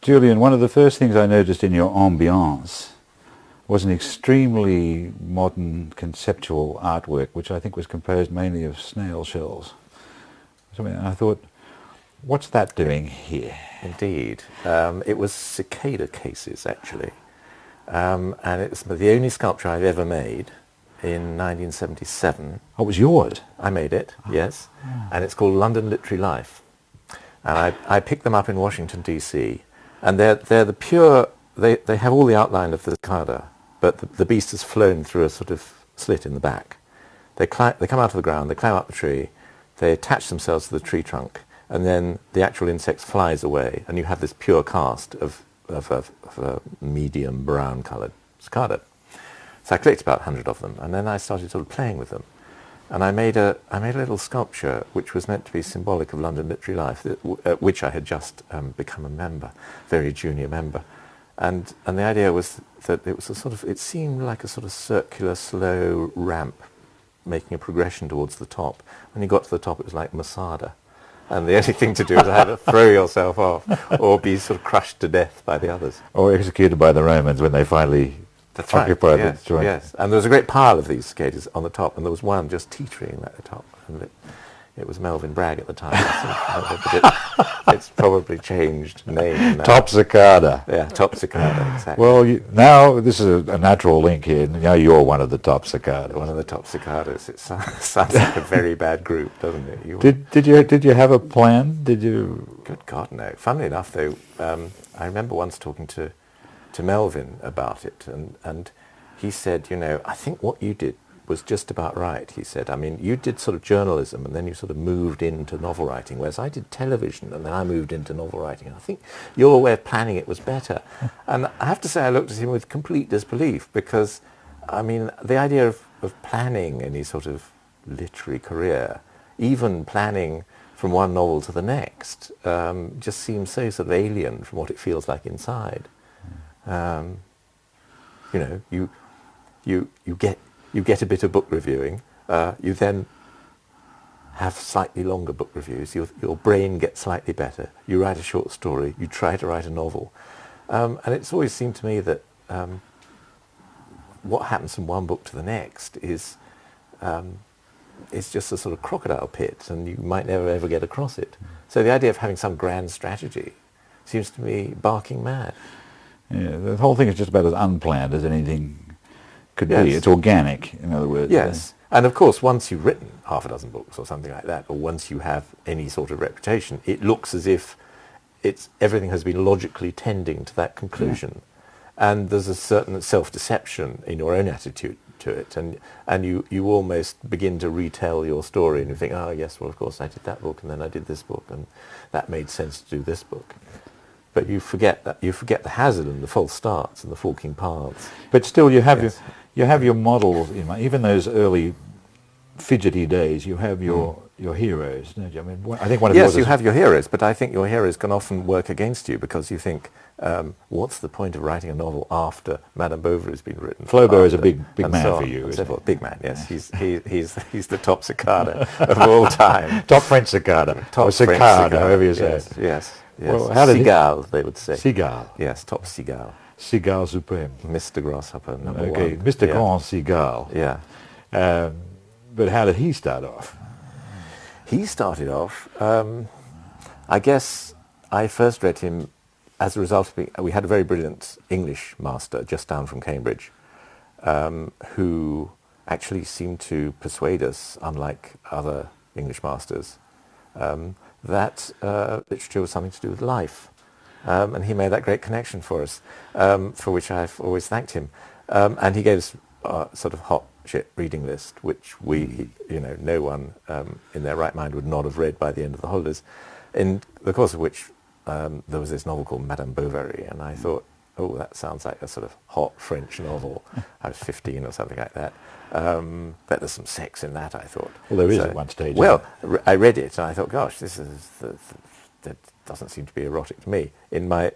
Julian, one of the first things I noticed in your ambiance was an extremely modern conceptual artwork, which I think was composed mainly of snail shells. So I thought, what's that doing here? Indeed. It was cicada cases, actually. And it's the only sculpture I've ever made in 1977. Oh, it was yours? I made it, yes. And it's called London Literary Life. And I picked them up in Washington, D.C. And they're the pure, they have all the outline of the cicada, but the beast has flown through a sort of slit in the back. They come out of the ground, they climb up the tree, they attach themselves to the tree trunk, and then the actual insect flies away, and you have this pure cast of a medium brown coloured cicada. So I collected about 100 of them, and then I started sort of playing with them. And I made a little sculpture which was meant to be symbolic of London Literary Life, which I had just become a member, very junior member. And the idea was that it was it seemed like a sort of circular, slow ramp making a progression towards the top. When you got to the top, it was like Masada. And the only thing to do was either throw yourself off or be sort of crushed to death by the others. Or executed by the Romans when they finally occupied the joint. Yes, and there was a great pile of these cicadas on the top, and there was one just teetering at the top. And it was Melvin Bragg at the time. It's probably changed name now. Top cicada. Yeah, top cicada, exactly. Well, now this is a natural link here. Now you're one of the top cicadas. One of the top cicadas. It sounds like a very bad group, doesn't it? Did you have a plan? Did you? Good God, no. Funnily enough, though, I remember once talking to Melvin about it, and he said, I think what you did was just about right, he said. I mean, you did sort of journalism, and then you sort of moved into novel writing, whereas I did television, and then I moved into novel writing. And I think your way of planning it was better. And I have to say I looked at him with complete disbelief, because, I mean, the idea of planning any sort of literary career, even planning from one novel to the next, just seems so sort of alien from what it feels like inside. You get a bit of book reviewing. You then have slightly longer book reviews. Your brain gets slightly better. You write a short story. You try to write a novel, and it's always seemed to me that what happens from one book to the next is just a sort of crocodile pit, and you might never ever get across it. So the idea of having some grand strategy seems to me barking mad. Yeah, the whole thing is just about as unplanned as anything could Yes. be. It's organic, in other words. Yes. And of course, once you've written half a dozen books or something like that, or once you have any sort of reputation, it looks as if everything has been logically tending to that conclusion. Yeah. And there's a certain self-deception in your own attitude to it. And you almost begin to retell your story, and you think, oh, yes, well, of course, I did that book, and then I did this book, and that made sense to do this book. But you forget the hazard and the false starts and the forking paths. But still, you have Yes. you have your models. Even those early fidgety days, you have your heroes, don't you? I mean, I think one of Yes, yours you is- have your heroes, but I think your heroes can often work against you, because you think, what's the point of writing a novel after Madame Bovary has been written? Flaubert is a big and man so for on you, and isn't so forth. Big man, yes. He's the top cicada of all time. top French cicada, Top or French cicada, however you say yes, it. yes, yes. Well, how did he- Cigale, they would say. Cigale. Yes, top cigale. Cigale supreme. Mr. Grasshopper, number Okay, one. Mr. Yeah. Grand Cigale. Yeah. But how did he start off? He started off, I guess I first read him as a result of we had a very brilliant English master just down from Cambridge, who actually seemed to persuade us, unlike other English masters, that literature was something to do with life. And he made that great connection for us, for which I've always thanked him. And he gave us a sort of hot shit reading list, which no one in their right mind would not have read by the end of the holidays, in the course of which there was this novel called Madame Bovary, and I thought, oh, that sounds like a sort of hot French novel. I was 15 or something like that. But there's some sex in that, I thought. Well, there is at one stage. Well, I read it and I thought, gosh, this is that doesn't seem to be erotic to me. In my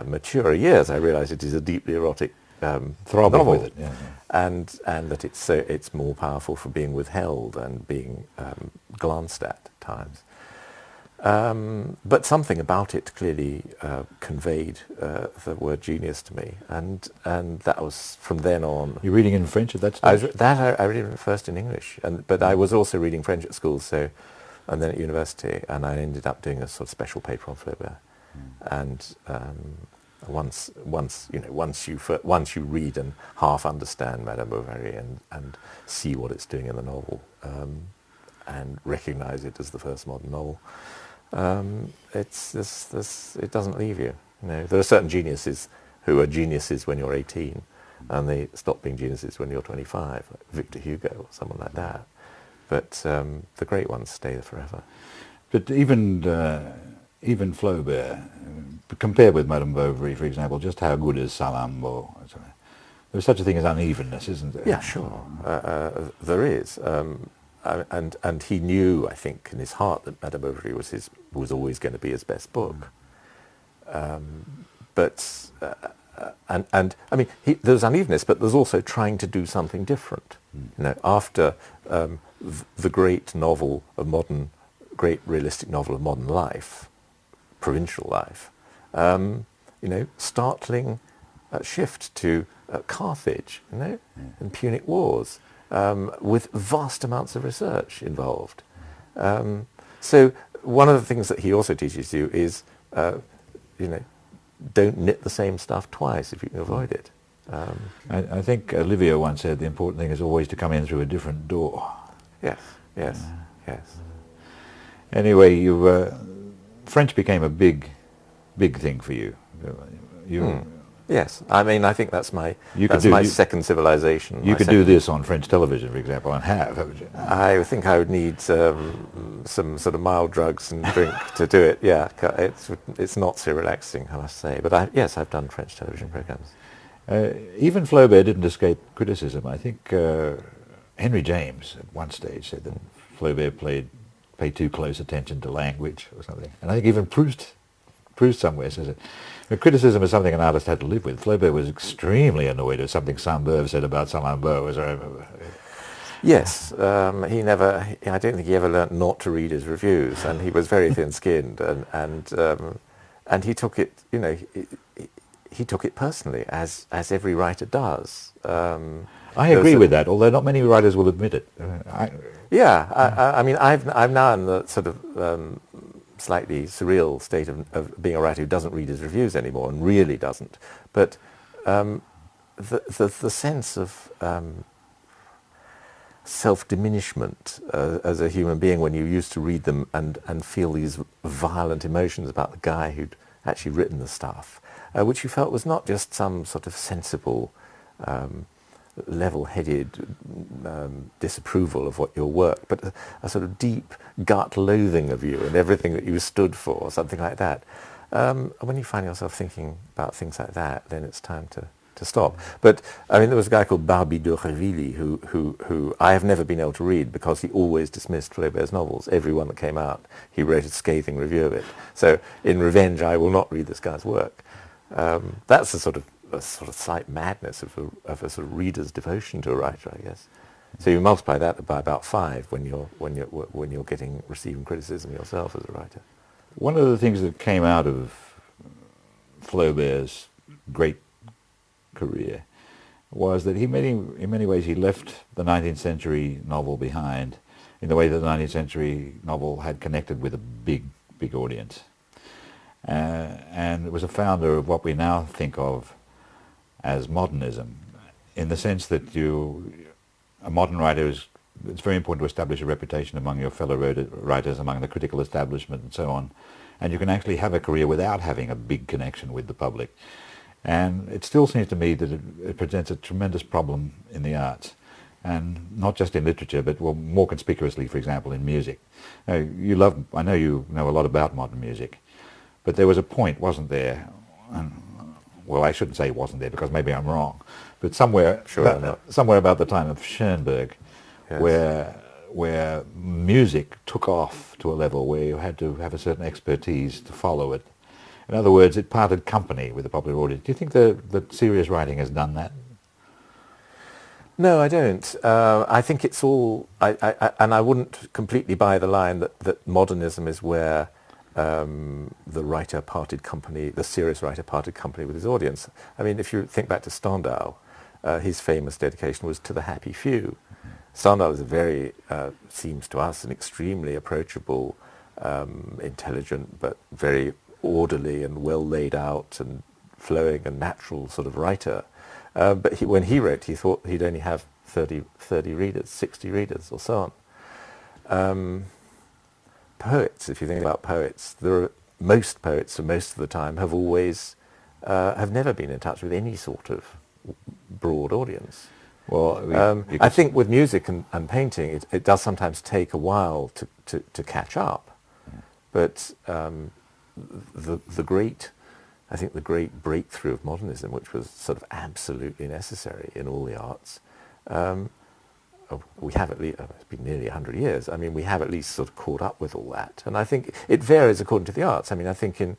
mature years, I realised it is a deeply erotic Throbbing novel, with it, yeah. and that it's more powerful for being withheld and being glanced at times. But something about it clearly conveyed the word genius to me, and that was from then on. You're reading in French at that I stage? was, I read it first in English, but I was also reading French at school, so, and then at university, and I ended up doing a sort of special paper on Flaubert. And once you read and half understand Madame Bovary and see what it's doing in the novel, and recognise it as the first modern novel, it doesn't leave you. You know, there are certain geniuses who are geniuses when you're 18, and they stop being geniuses when you're 25, like Victor Hugo or someone like that. But the great ones stay there forever. But even Flaubert, compared with Madame Bovary, for example, just how good is Salammbô? There's such a thing as unevenness, isn't there? Yeah, sure. There is. And he knew, I think, in his heart that Madame Bovary was always going to be his best book. But I mean, there's unevenness, but there's also trying to do something different. You know, after the great realistic novel of modern life, provincial life, you know, startling shift to Carthage, you know, and Punic Wars, with vast amounts of research involved. So one of the things that he also teaches you is, you know, don't knit the same stuff twice if you can avoid it. I think Olivia once said the important thing is always to come in through a different door. Yes, yes, yes. Anyway, French became a big thing for you. Yes, I mean, I think that's my second civilization. You could do this on French television, for example, and haven't you? I think I would need some sort of mild drugs and drink to do it. Yeah, it's not so relaxing, I must say. But yes, I've done French television programs. Even Flaubert didn't escape criticism. I think Henry James at one stage said that Flaubert paid too close attention to language or something. And I think even Proust somewhere says it. But criticism is something an artist had to live with. Flaubert was extremely annoyed at something Sainte-Beuve said about Salammbô, as I remember. Yes, I don't think he ever learnt not to read his reviews, and he was very thin-skinned, and he took it, you know, he took it personally, as every writer does. I agree with that, although not many writers will admit it. I mean, I'm now in the sort of slightly surreal state of being a writer who doesn't read his reviews anymore, and really doesn't. But the sense of self-diminishment as a human being when you used to read them and feel these violent emotions about the guy who'd actually written the stuff, which you felt was not just some sort of sensible, level-headed disapproval of what your work, but a sort of deep gut loathing of you and everything that you stood for, or something like that. When you find yourself thinking about things like that, then it's time to stop. But I mean, there was a guy called Barbey d'Aurevilly who I have never been able to read because he always dismissed Flaubert's novels. Every one that came out, he wrote a scathing review of it. So in revenge, I will not read this guy's work. That's a sort of slight madness of a sort of reader's devotion to a writer, I guess. So you multiply that by about 5 when you're receiving criticism yourself as a writer. One of the things that came out of Flaubert's great career was that in many ways he left the 19th century novel behind in the way that the 19th century novel had connected with a big audience. And it was a founder of what we now think of as modernism, in the sense that a modern writer it's very important to establish a reputation among your fellow writers, among the critical establishment and so on, and you can actually have a career without having a big connection with the public. And it still seems to me that it presents a tremendous problem in the arts, and not just in literature, but more conspicuously, for example, in music. I know you know a lot about modern music, but there was a point, wasn't there? Well, I shouldn't say wasn't there because maybe I'm wrong, but somewhere about the time of Schoenberg, yes, where music took off to a level where you had to have a certain expertise to follow it. In other words, it parted company with the popular audience. Do you think that serious writing has done that? No, I don't. I think it's all... and I wouldn't completely buy the line that modernism is where the writer parted company, the serious writer parted company with his audience. I mean, if you think back to Stendhal, his famous dedication was to the happy few. Stendhal is a very, seems to us, an extremely approachable, intelligent, but very orderly and well laid out and flowing and natural sort of writer. But when he wrote, he thought he'd only have 30 readers, 60 readers, or so on. Poets, if you think about poets, most poets, for most of the time, have always, have never been in touch with any sort of broad audience. Well, I think with music and painting, it does sometimes take a while to catch up. But the great breakthrough of modernism, which was sort of absolutely necessary in all the arts, we have at least, it's been nearly 100 years, I mean, we have at least sort of caught up with all that. And I think it varies according to the arts. I mean, I think in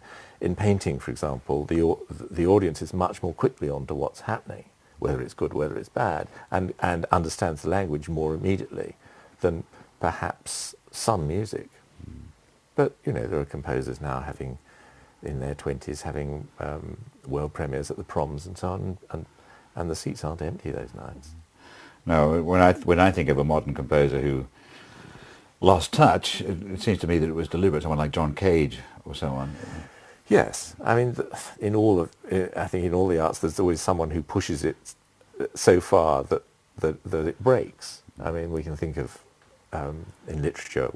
painting, for example, the audience is much more quickly onto what's happening, whether it's good, whether it's bad, and understands the language more immediately than perhaps some music. But, you know, there are composers now having, in their 20s, having world premieres at the proms and so on, and the seats aren't empty those nights. No, when I think of a modern composer who lost touch, it seems to me that it was deliberate. Someone like John Cage or so on. Yes, I mean, I think in all the arts, there's always someone who pushes it so far that it breaks. I mean, we can think of in literature,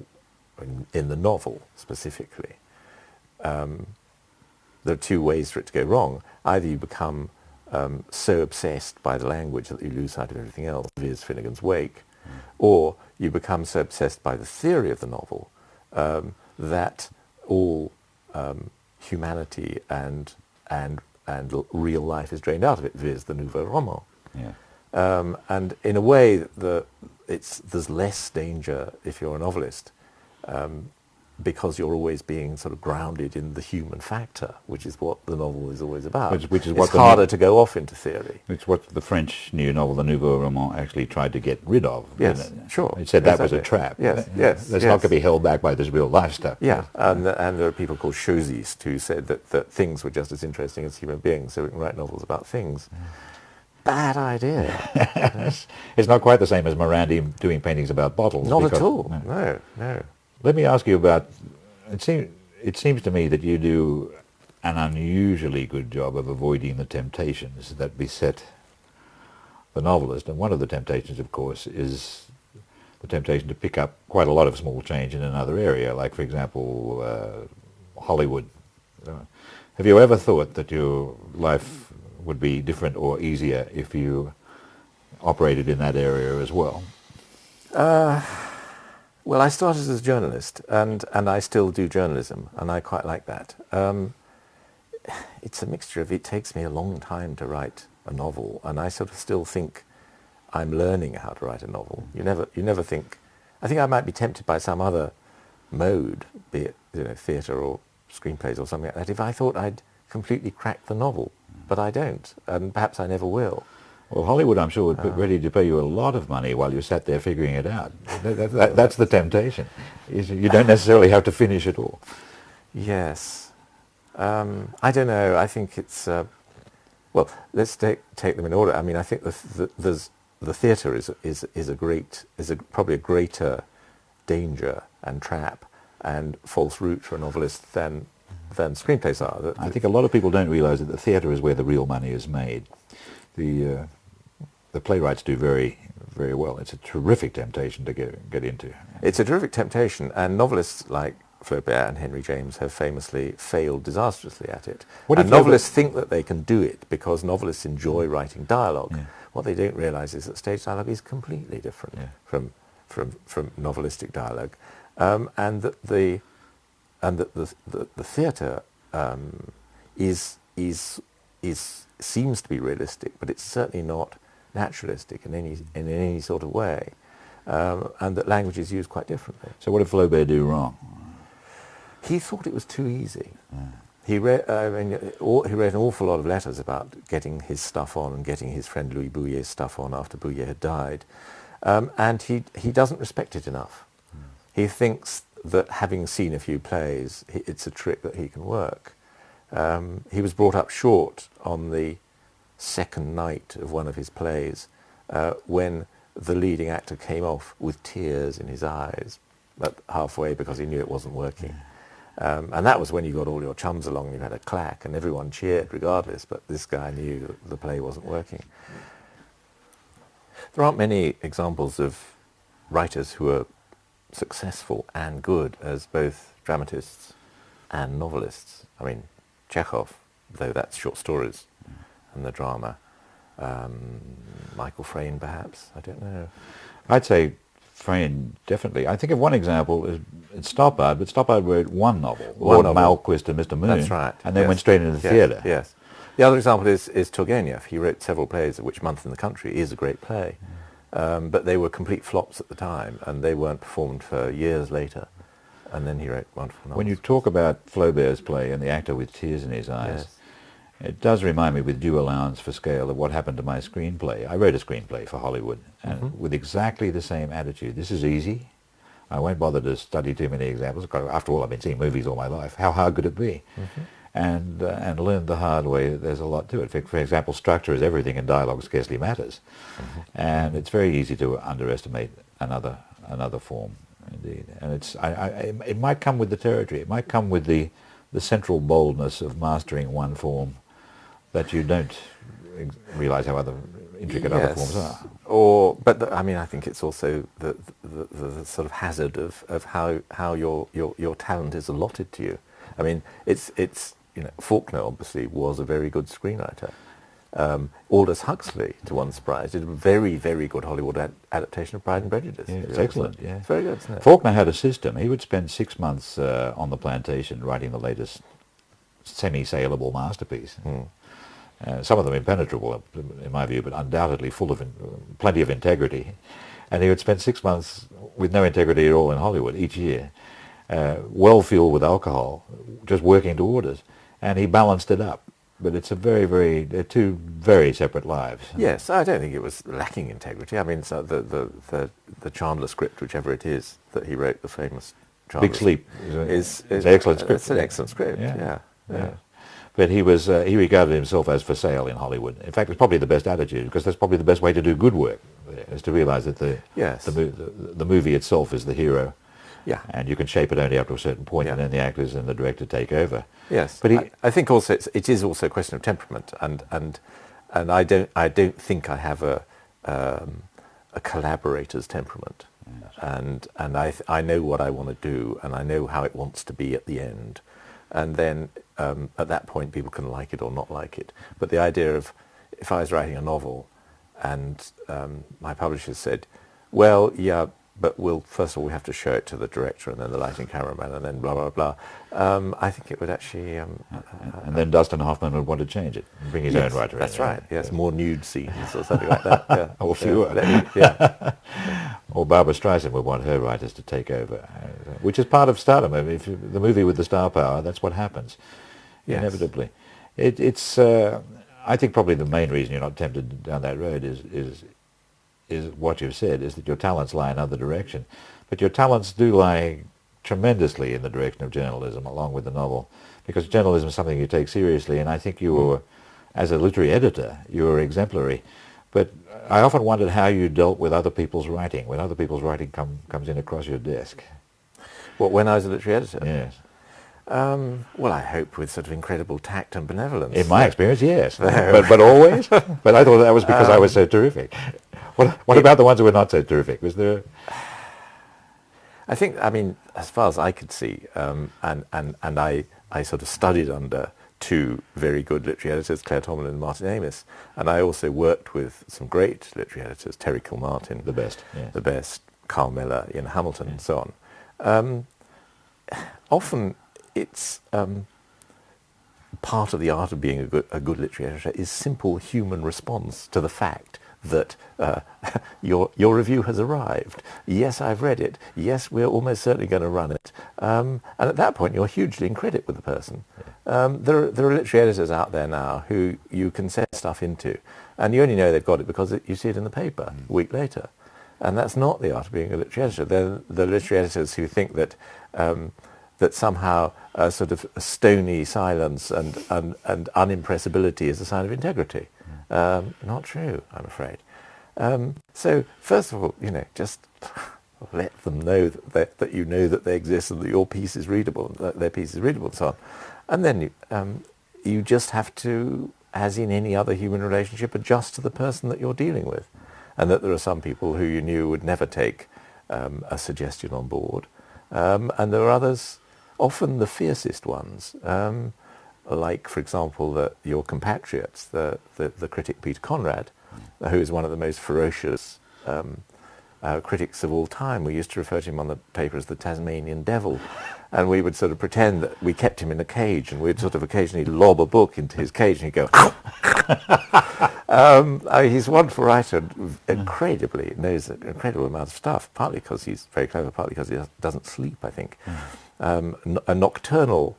in the novel specifically, there are two ways for it to go wrong. Either you become so obsessed by the language that you lose sight of everything else, viz. Finnegan's Wake, or you become so obsessed by the theory of the novel that all humanity and real life is drained out of it, viz. The nouveau roman. Yeah. And in a way, there's less danger if you're a novelist, because you're always being sort of grounded in the human factor, which is what the novel is always about. Which is it's what harder to go off into theory. It's what the French new novel, the Nouveau Roman, actually tried to get rid of. Yes, sure. It said that was a trap. Yes, That's not going to be held back by this real life stuff. Yeah, and there are people called Chausyistes who said that things were just as interesting as human beings, so we can write novels about things. Bad idea. It's not quite the same as Morandi doing paintings about bottles. Not at all. No. Let me ask you about, it seems to me that you do an unusually good job of avoiding the temptations that beset the novelist. And one of the temptations, of course, is the temptation to pick up quite a lot of small change in another area, like, for example, Hollywood. Have you ever thought that your life would be different or easier if you operated in that area as well? Well, I started as a journalist, and I still do journalism, and I quite like that. It's a mixture of, it takes me a long time to write a novel, and I sort of still think I'm learning how to write a novel. You never think, I think I might be tempted by some other mode, be it, you know, theatre or screenplays or something like that, if I thought I'd completely cracked the novel, but I don't, and perhaps I never will. Well, Hollywood, I'm sure, would be ready to pay you a lot of money while you sat there figuring it out. That's the temptation. You don't necessarily have to finish it all. Yes. I don't know. I think it's... well, let's take them in order. I mean, I think the theatre is probably a greater danger and trap and false route for a novelist than screenplays are. I think a lot of people don't realise that the theatre is where the real money is made. The playwrights do very, very well. It's a terrific temptation to get into. It's a terrific temptation, and novelists like Flaubert and Henry James have famously failed disastrously at it. And novelists think that they can do it because novelists enjoy writing dialogue. Yeah. What they don't realise is that stage dialogue is completely different from novelistic dialogue, and that the theatre seems to be realistic, but it's certainly not naturalistic in any sort of way, and that language is used quite differently. So what did Flaubert do wrong? He thought it was too easy. He wrote an awful lot of letters about getting his stuff on and getting his friend Louis Bouillet's stuff on after Bouillet had died, and he doesn't respect it enough. He thinks that having seen a few plays, it's a trick that he can work. He was brought up short on the second night of one of his plays when the leading actor came off with tears in his eyes at halfway because he knew it wasn't working. And that was when you got all your chums along and you had a clack and everyone cheered regardless, but this guy knew that the play wasn't working. There aren't many examples of writers who are successful and good as both dramatists and novelists. I mean, Chekhov, though that's short stories and the drama. Michael Frayn, perhaps, I don't know. I'd say Frayn, definitely. I think of one example, it's Stoppard, but Stoppard wrote one novel, Lord Malquist and Mr. Moon. That's right. And then went straight into the theatre. Yes. The other example is Turgenev. He wrote several plays, Which Month in the Country is a great play. But they were complete flops at the time, and they weren't performed for years later. And then he wrote wonderful novels. When you talk about Flaubert's play and the actor with tears in his eyes, it does remind me, with due allowance for scale, of what happened to my screenplay. I wrote a screenplay for Hollywood, and with exactly the same attitude. This is easy. I won't bother to study too many examples. After all, I've been seeing movies all my life. How hard could it be? And learned the hard way that there's a lot to it. For example, structure is everything and dialogue scarcely matters. And it's very easy to underestimate another form, indeed. And it might come with the territory. It might come with the central boldness of mastering one form that you don't realise how other intricate other forms are. But I think it's also the sort of hazard of how your talent is allotted to you. I mean, it's Faulkner obviously was a very good screenwriter. Aldous Huxley, to one's surprise, did a very, very good Hollywood adaptation of Pride and Prejudice. Yeah, it's excellent. Yeah, it's very good, isn't it? Faulkner had a system. He would spend 6 months on the plantation writing the latest semi-saleable masterpiece. Some of them impenetrable, in my view, but undoubtedly full of plenty of integrity. And he would spend 6 months with no integrity at all in Hollywood each year, well fueled with alcohol, just working towards it. And he balanced it up. But it's they're two very separate lives. Yes, I don't think it was lacking integrity. I mean, so the Chandler script, whichever it is that he wrote, the famous Chandler Big Sleep is an excellent script. It's an excellent script. Yeah. But he regarded himself as for sale in Hollywood. In fact, it's probably the best attitude, because that's probably the best way to do good work, is to realise that the movie itself is the hero. Yeah. And you can shape it only up to a certain point, and then the actors and the director take over. Yes. But I think also it is also a question of temperament, and I don't think I have a collaborator's temperament, and I know what I want to do, and I know how it wants to be at the end, and then at that point people can like it or not like it. But the idea of, if I was writing a novel, and my publisher said, well, yeah, but first of all we have to show it to the director and then the lighting cameraman and then blah blah blah. I think it would actually. And then Dustin Hoffman would want to change it and bring his own writer in. That's right. Yes, more nude scenes or something like that. Yeah. Or fewer. Or Barbara Streisand would want her writers to take over, which is part of stardom. I mean, if the movie with the star power, that's what happens. Yes. Inevitably. It's. I think probably the main reason you're not tempted down that road is what you've said, is that your talents lie in other direction. But your talents do lie tremendously in the direction of journalism, along with the novel, because journalism is something you take seriously, and I think you were, as a literary editor, you were exemplary. But I often wondered how you dealt with other people's writing, when other people's writing comes in across your desk. What, when I was a literary editor? Yes. Well, I hope with sort of incredible tact and benevolence. In my experience, yes. but always? But I thought that was because I was so terrific. What about the ones who were not so terrific? Was there? I think, I mean, as far as I could see, and I sort of studied under two very good literary editors, Claire Tomlin and Martin Amis, and I also worked with some great literary editors, Terry Kilmartin, the best, Carl Miller, Ian Hamilton, and so on. Often it's part of the art of being a good literary editor is simple human response to the fact that your review has arrived. Yes, I've read it. Yes, we're almost certainly going to run it. And at that point, you're hugely in credit with the person. There are literary editors out there now who you can set stuff into, and you only know they've got it because you see it in the paper a week later. And that's not the art of being a literary editor. They're the literary editors who think that that somehow a sort of stony silence and unimpressibility is a sign of integrity. Not true, I'm afraid. So first of all, just let them know that you know that they exist and that your piece is readable, that their piece is readable, and so on. And then you just have to, as in any other human relationship, adjust to the person that you're dealing with, and that there are some people who you knew would never take a suggestion on board, and there are others, often the fiercest ones, like, for example, your compatriots, the critic Peter Conrad, who is one of the most ferocious critics of all time. We used to refer to him on the paper as the Tasmanian devil, and we would sort of pretend that we kept him in a cage, and we'd sort of occasionally lob a book into his cage, and he'd go, he's a wonderful writer, and incredibly knows an incredible amount of stuff, partly because he's very clever, partly because he doesn't sleep, I think. A nocturnal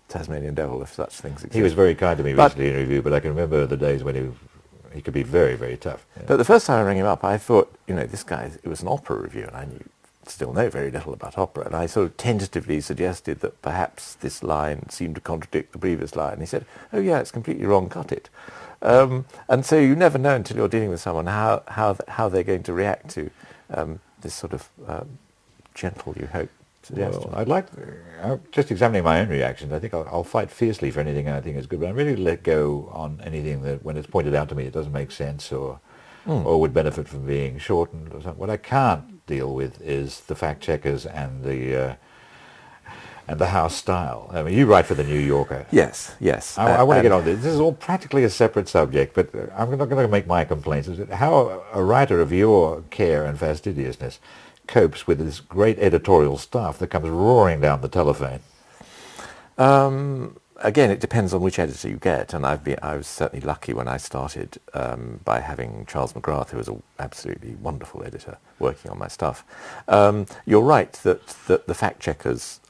Tasmanian devil, if such things exist. He was very kind to me recently in a review, but I can remember the days when he could be very, very tough. Yeah. But the first time I rang him up, I thought, this guy, it was an opera review, and I still know very little about opera, and I sort of tentatively suggested that perhaps this line seemed to contradict the previous line. And he said, "Oh yeah, it's completely wrong, cut it." And so you never know until you're dealing with someone how they're going to react to this sort of gentle, you hope, suggestion. Well, I'm just examining my own reactions. I think I'll fight fiercely for anything I think is good, but I'm ready to let go on anything that, when it's pointed out to me, it doesn't make sense or would benefit from being shortened or something. What I can't deal with is the fact checkers and the house style. I mean, you write for the New Yorker. Yes. I want to get on this. This is all practically a separate subject, but I'm not going to make my complaints. How a writer of your care and fastidiousness copes with this great editorial staff that comes roaring down the telephone. Again, it depends on which editor you get, and I was certainly lucky when I started by having Charles McGrath, who was an absolutely wonderful editor, working on my stuff. You're right that the fact checkers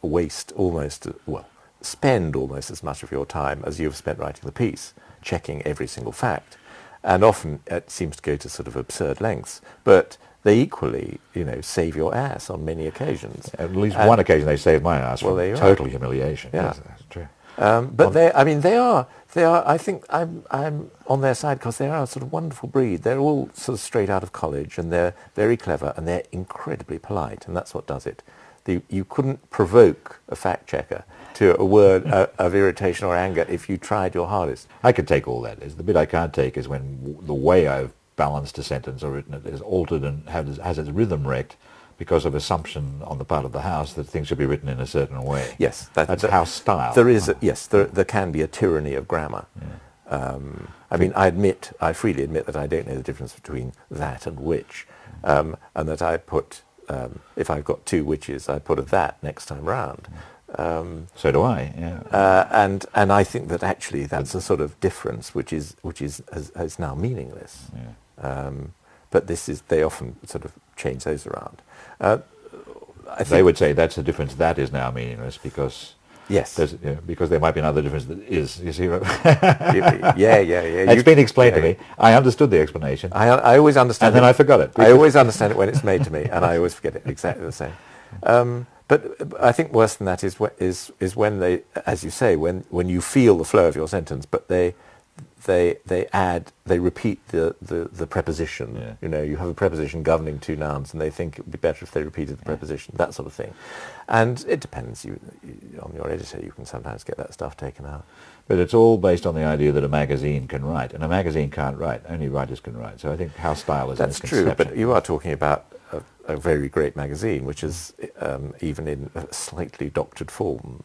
spend almost as much of your time as you've spent writing the piece, checking every single fact, and often it seems to go to sort of absurd lengths, but they equally, save your ass on many occasions. At least one occasion they saved my ass from total humiliation. Yeah. Yes, that's true. But they are. I think I'm on their side because they are a sort of wonderful breed. They're all sort of straight out of college, and they're very clever, and they're incredibly polite, and that's what does it. You couldn't provoke a fact checker to a word of irritation or anger if you tried your hardest. I could take all that. The bit I can't take is when the way I've balanced a sentence or written it is altered and has its rhythm wrecked because of assumption on the part of the house that things should be written in a certain way. Yes, that's house style. There is, there can be a tyranny of grammar. Yeah. I mean, I freely admit that I don't know the difference between that and which, and that I put, if I've got two whiches, I put a that next time round. So do I. Yeah. And I think that actually that's a sort of difference which is now meaningless. Yeah. But they often sort of change those around. They would say that's a difference that is now meaningless because because there might be another difference that is. You see, yeah. It's been explained to me. I understood the explanation. I always understand, and then I forgot it. I always understand it when it's made to me, and I always forget it exactly the same. But I think worse than that is when they, as you say, when you feel the flow of your sentence, but they repeat the preposition. Yeah. You have a preposition governing two nouns, and they think it would be better if they repeated the preposition, that sort of thing. And it depends. On your editor, you can sometimes get that stuff taken out. But it's all based on the idea that a magazine can write, and a magazine can't write. Only writers can write. So I think house style is that's true. But you are talking about a very great magazine, which is even in a slightly doctored form,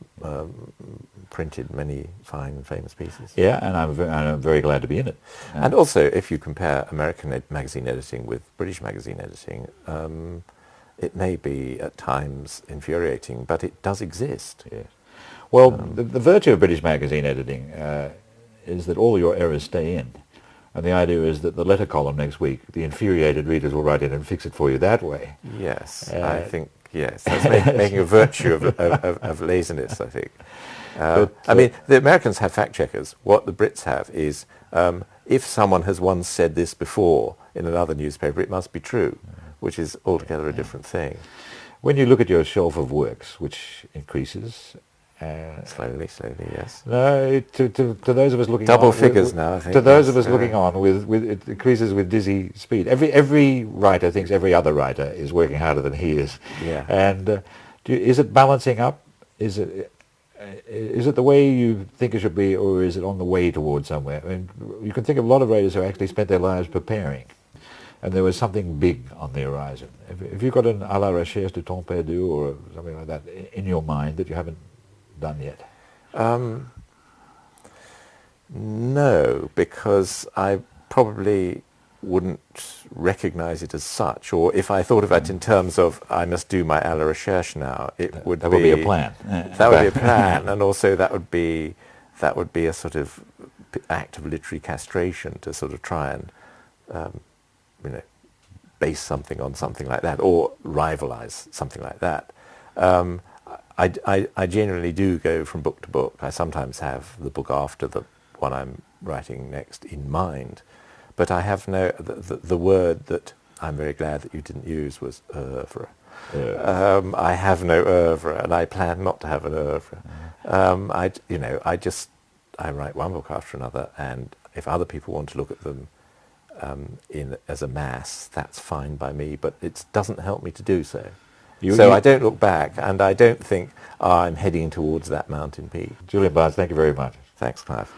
printed many fine and famous pieces. Yeah, and I'm very glad to be in it. And also, if you compare American magazine editing with British magazine editing, it may be at times infuriating, but it does exist. Yes. Well, the virtue of British magazine editing is that all your errors stay in. And the idea is that the letter column next week, the infuriated readers will write in and fix it for you that way. Yes, I think, yes. That's making a virtue of laziness, I think. I mean, the Americans have fact checkers. What the Brits have is, if someone has once said this before in another newspaper, it must be true, which is altogether a different thing. When you look at your shelf of works, which increases, Slowly, yes. no, to those of us looking Double on, figures now, I think. to those yes. of us looking on, with it increases with dizzy speed. Every writer thinks every other writer is working harder than he is. Yeah. And is it balancing up? Is it the way you think it should be, or is it on the way towards somewhere? I mean, you can think of a lot of writers who actually spent their lives preparing, and there was something big on the horizon. Have you got an à la recherche du temps perdu or something like that in your mind that you haven't done yet? No, because I probably wouldn't recognize it as such, or if I thought of it in terms of I must do my à la recherche now, it would That would be a plan. That would be a plan, and also that would be a sort of act of literary castration to sort of try and base something on something like that, or rivalize something like that. I generally do go from book to book. I sometimes have the book after the one I'm writing next in mind, but I have no, the word that I'm very glad that you didn't use was oeuvre. I have no oeuvre, and I plan not to have an oeuvre. I write one book after another, and if other people want to look at them as a mass, that's fine by me, but it doesn't help me to do so. I don't look back, and I don't think, I'm heading towards that mountain peak. Julian Barnes, thank you very much. Thanks, Clive.